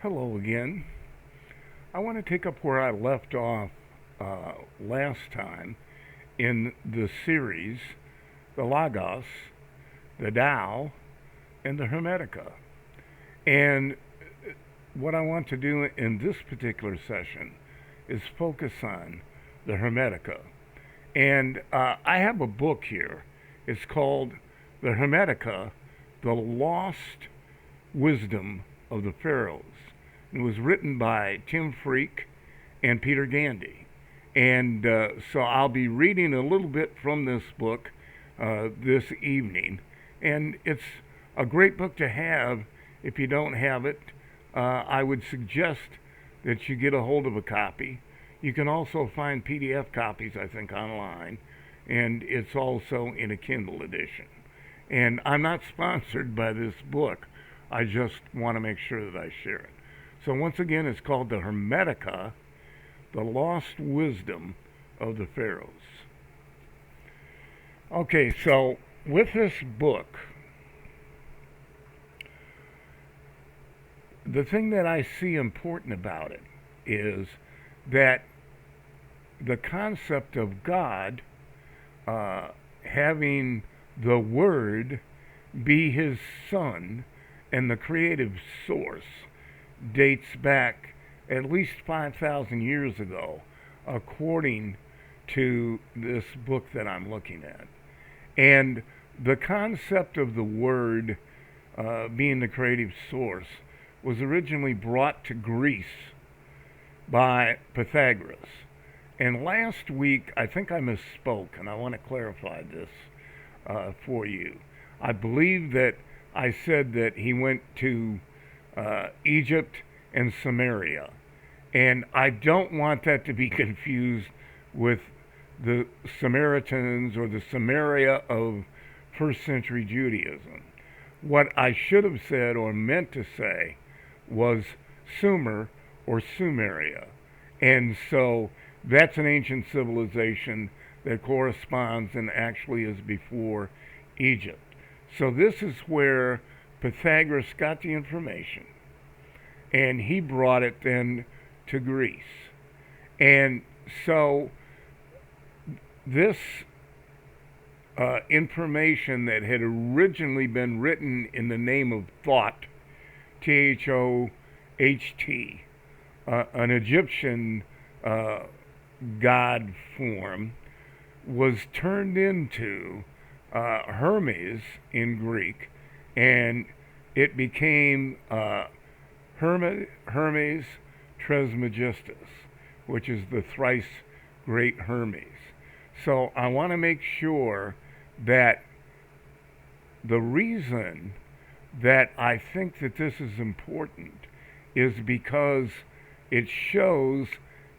Hello again. I want to take up where I left off last time in the series, the Logos, the Tao, and the Hermetica. And what I want to do in this particular session is focus on the Hermetica. And I have a book here. It's called The Hermetica, The Lost Wisdom of the Pharaohs. It was written by Tim Freak and Peter Gandy. And so I'll be reading a little bit from this book this evening. And it's a great book to have if you don't have it. I would suggest that you get a hold of a copy. You can also find PDF copies, I think, online. And it's also in a Kindle edition. And I'm not sponsored by this book. I just want to make sure that I share it. So once again, it's called the Hermetica, the Lost Wisdom of the Pharaohs. Okay, so with this book, the thing that I see important about it is that the concept of God having the Word be His Son and the creative source dates back at least 5,000 years ago, according to this book that I'm looking at. And the concept of the Word being the creative source was originally brought to Greece by Pythagoras. And last week, I think I misspoke, and I want to clarify this for you. I believe that I said that he went to Egypt and Samaria. And I don't want that to be confused with the Samaritans or the Samaria of first century Judaism. What I should have said or meant to say was Sumer or Sumeria. And so that's an ancient civilization that corresponds and actually is before Egypt. So this is where Pythagoras got the information, and he brought it then to Greece. And so this information that had originally been written in the name of Thoth, Thoht, an Egyptian god form, was turned into Hermes in Greek, and it became Hermes Trismegistus, which is the thrice great Hermes. So I want to make sure that the reason that I think that this is important is because it shows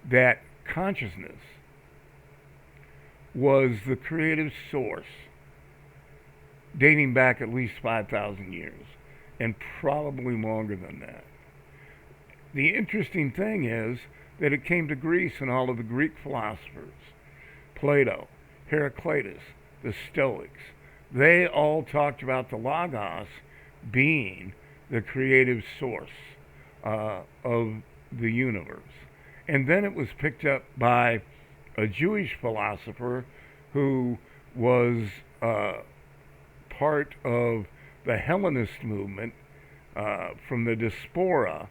that consciousness was the creative source dating back at least 5,000 years, and probably longer than that. The interesting thing is that it came to Greece, and all of the Greek philosophers, Plato, Heraclitus, the Stoics, they all talked about the Logos being the creative source of the universe. And then it was picked up by a Jewish philosopher who was part of the Hellenist movement from the diaspora,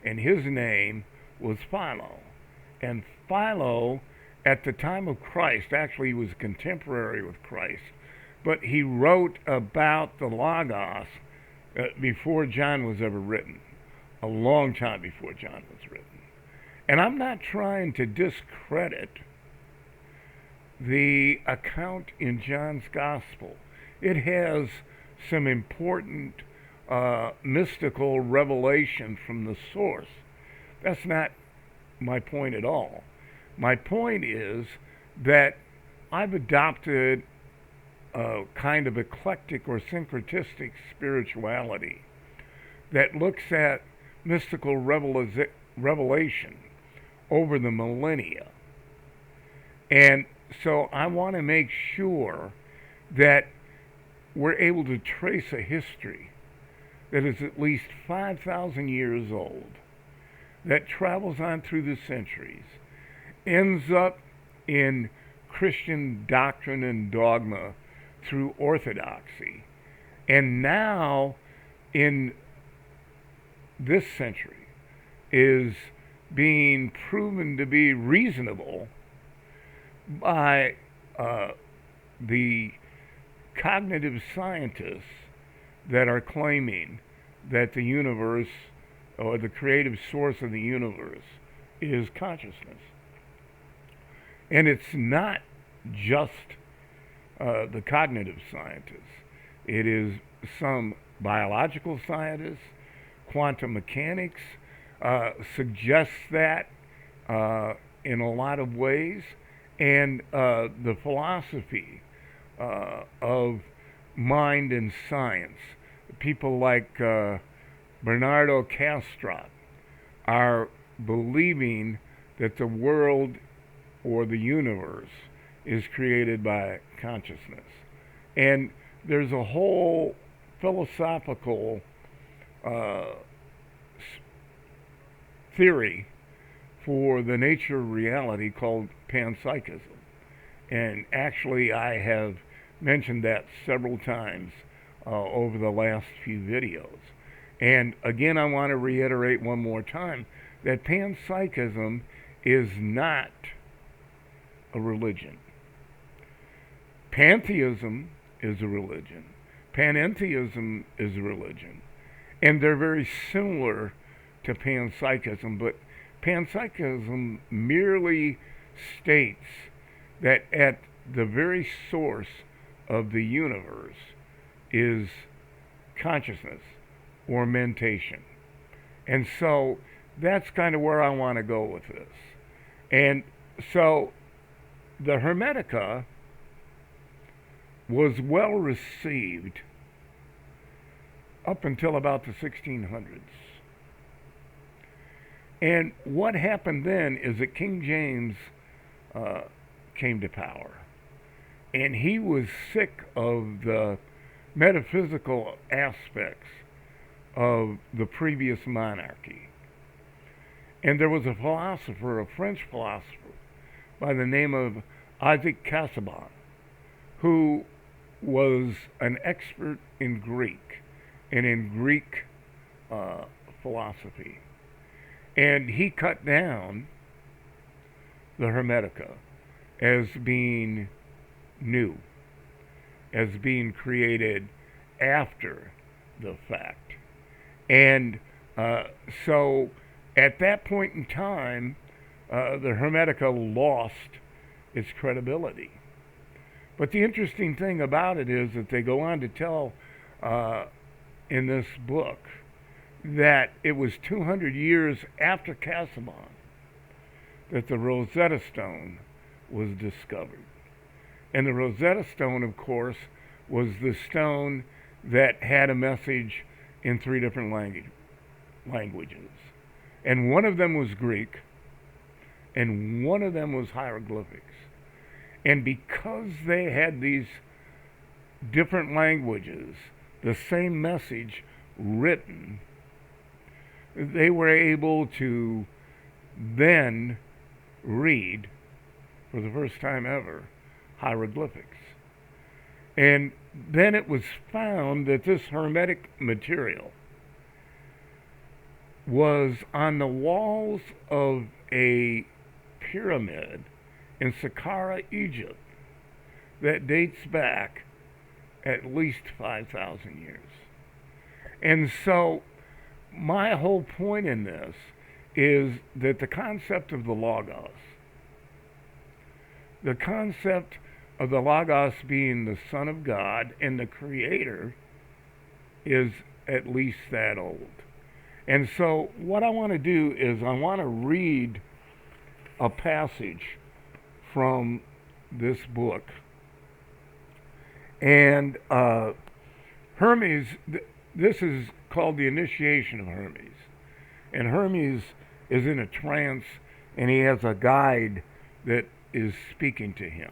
and his name was Philo. And Philo, at the time of Christ, actually he was contemporary with Christ, but he wrote about the Logos before John was ever written, a long time before John was written. And I'm not trying to discredit the account in John's Gospel. It has some important mystical revelation from the source. That's not my point at all. My point is that I've adopted a kind of eclectic or syncretistic spirituality that looks at mystical revelation over the millennia. And so I want to make sure that we're able to trace a history that is at least 5,000 years old that travels on through the centuries, ends up in Christian doctrine and dogma through orthodoxy, and now in this century is being proven to be reasonable by the cognitive scientists that are claiming that the universe or the creative source of the universe is consciousness. And it's not just the cognitive scientists. It is some biological scientists, quantum mechanics suggests that in a lot of ways, and the philosophy of mind and science. People like Bernardo Kastrup are believing that the world or the universe is created by consciousness. And there's a whole philosophical theory for the nature of reality called panpsychism. And actually, I have mentioned that several times over the last few videos. And again, I want to reiterate one more time that panpsychism is not a religion. Pantheism is a religion. Panentheism is a religion. And they're very similar to panpsychism, but panpsychism merely states that at the very source of the universe is consciousness or mentation. And so that's kind of where I want to go with this. And so the Hermetica was well received up until about the 1600s. And what happened then is that King James came to power. And he was sick of the metaphysical aspects of the previous monarchy. And there was a philosopher, a French philosopher, by the name of Isaac Casaubon, who was an expert in Greek and in Greek philosophy. And he cut down the Hermetica as being new, as being created after the fact. And so at that point in time, the Hermetica lost its credibility. But the interesting thing about it is that they go on to tell in this book that it was 200 years after Casaubon that the Rosetta Stone was discovered. And the Rosetta Stone, of course, was the stone that had a message in 3 different languages. And one of them was Greek, and one of them was hieroglyphics. And because they had these different languages, the same message written, they were able to then read, for the first time ever, hieroglyphics. And then it was found that this hermetic material was on the walls of a pyramid in Saqqara, Egypt, that dates back at least 5,000 years. And so my whole point in this is that the concept of the Logos, the concept of the Logos being the Son of God and the Creator, is at least that old. And so what I want to do is I want to read a passage from this book. And Hermes, this is called the initiation of Hermes. And Hermes is in a trance, and he has a guide that is speaking to him.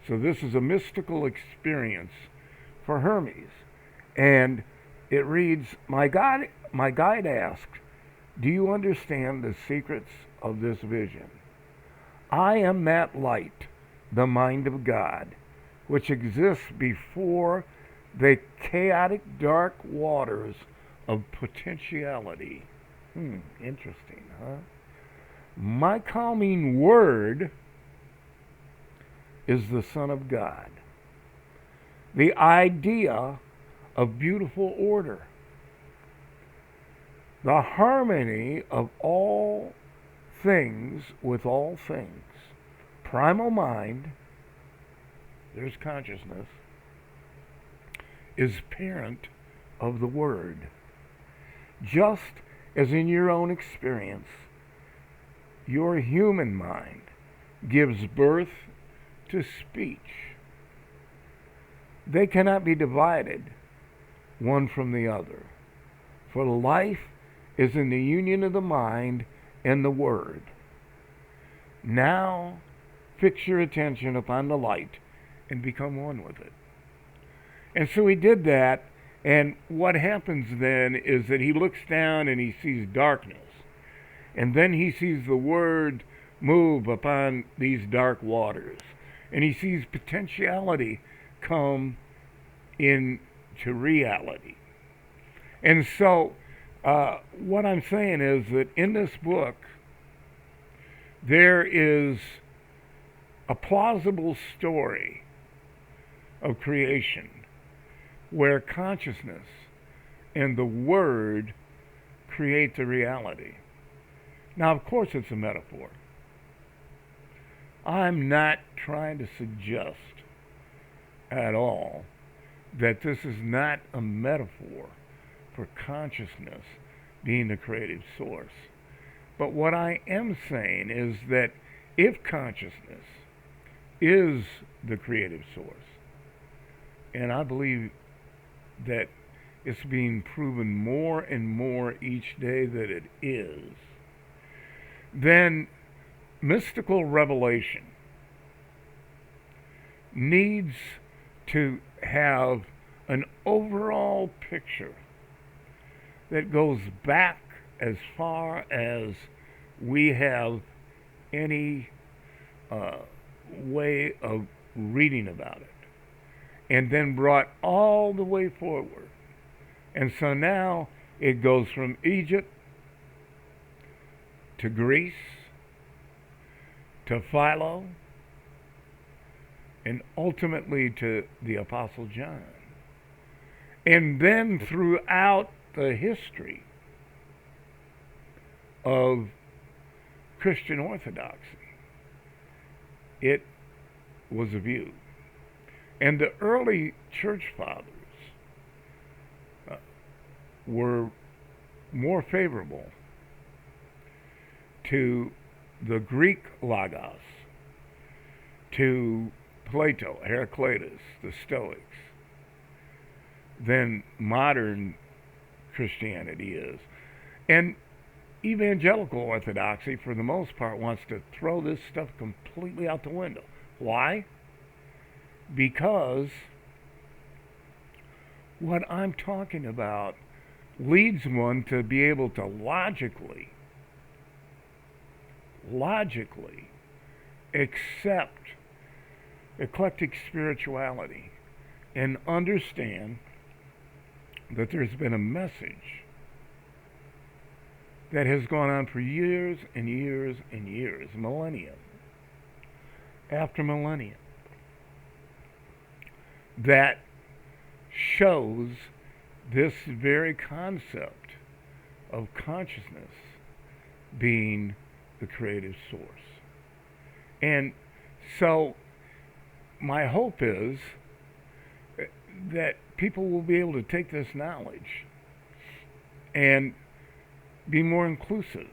So this is a mystical experience for Hermes. And it reads, my guide asked, Do you understand the secrets of this vision? I am that light, the mind of God, which exists before the chaotic dark waters of potentiality. Interesting, huh? My calming word is the Son of God. The idea of beautiful order. The harmony of all things with all things. Primal mind, there's consciousness, is parent of the Word. Just as in your own experience, your human mind gives birth to speech. They cannot be divided one from the other, for life is in the union of the mind and the Word. Now fix your attention upon the light and become one with it. And so he did that, and what happens then is that he looks down and he sees darkness. And then he sees the Word move upon these dark waters. And he sees potentiality come into reality. And so what I'm saying is that in this book, there is a plausible story of creation where consciousness and the Word create the reality. Now, of course, it's a metaphor. I'm not trying to suggest at all that this is not a metaphor for consciousness being the creative source. But what I am saying is that if consciousness is the creative source, and I believe that it's being proven more and more each day that it is, then mystical revelation needs to have an overall picture that goes back as far as we have any way of reading about it, and then brought all the way forward. And so now it goes from Egypt to Greece to Philo and ultimately to the Apostle John. And then throughout the history of Christian orthodoxy, it was a view. And the early church fathers were more favorable to the Greek logos, to Plato, Heraclitus, the Stoics, than modern Christianity is. And evangelical orthodoxy, for the most part, wants to throw this stuff completely out the window. Why? Because what I'm talking about leads one to be able to logically accept eclectic spirituality and understand that there's been a message that has gone on for years and years and years, millennia after millennia, that shows this very concept of consciousness being the creative source. And so my hope is that people will be able to take this knowledge and be more inclusive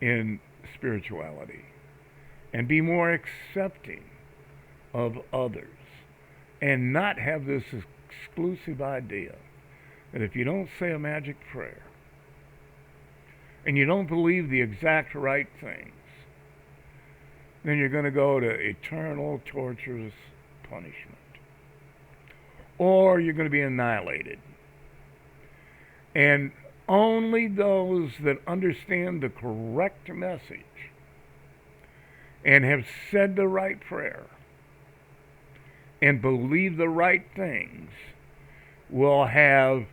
in spirituality and be more accepting of others and not have this exclusive idea that if you don't say a magic prayer and you don't believe the exact right things, then you're going to go to eternal torturous punishment, or you're going to be annihilated. And Only those that understand the correct message and have said the right prayer and believe the right things will have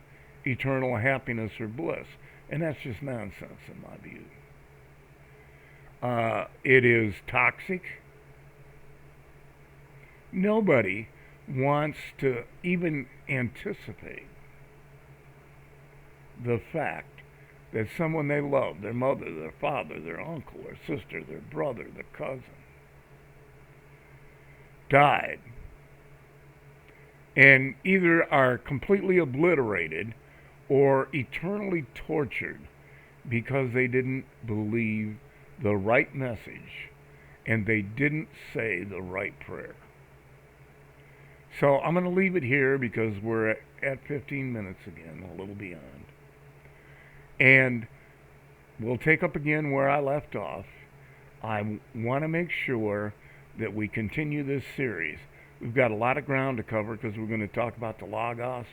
eternal happiness or bliss. And that's just nonsense in my view. It is toxic. Nobody wants to even anticipate the fact that someone they love, their mother, their father, their uncle, their sister, their brother, their cousin, died and either are completely obliterated or eternally tortured because they didn't believe the right message and they didn't say the right prayer. So I'm going to leave it here because we're at 15 minutes again, a little beyond. And we'll take up again where I left off. I want to make sure that we continue this series. We've got a lot of ground to cover because we're going to talk about the Logos,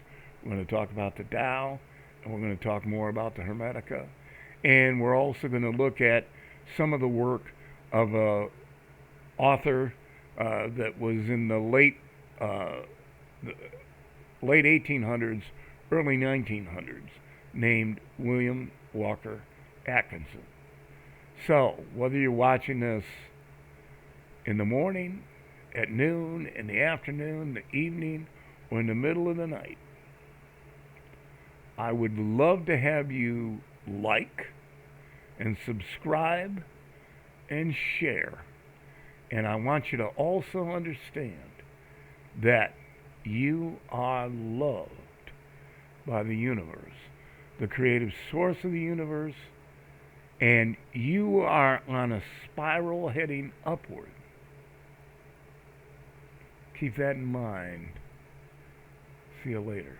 we're going to talk about the Tao, and we're going to talk more about the Hermetica. And we're also going to look at some of the work of a author that was in the late 1800s, early 1900s, named William Walker Atkinson. So, whether you're watching this in the morning, at noon, in the afternoon, the evening, or in the middle of the night, I would love to have you like and subscribe and share. And I want you to also understand that you are loved by the universe, the creative source of the universe, and you are on a spiral heading upward. Keep that in mind. See you later.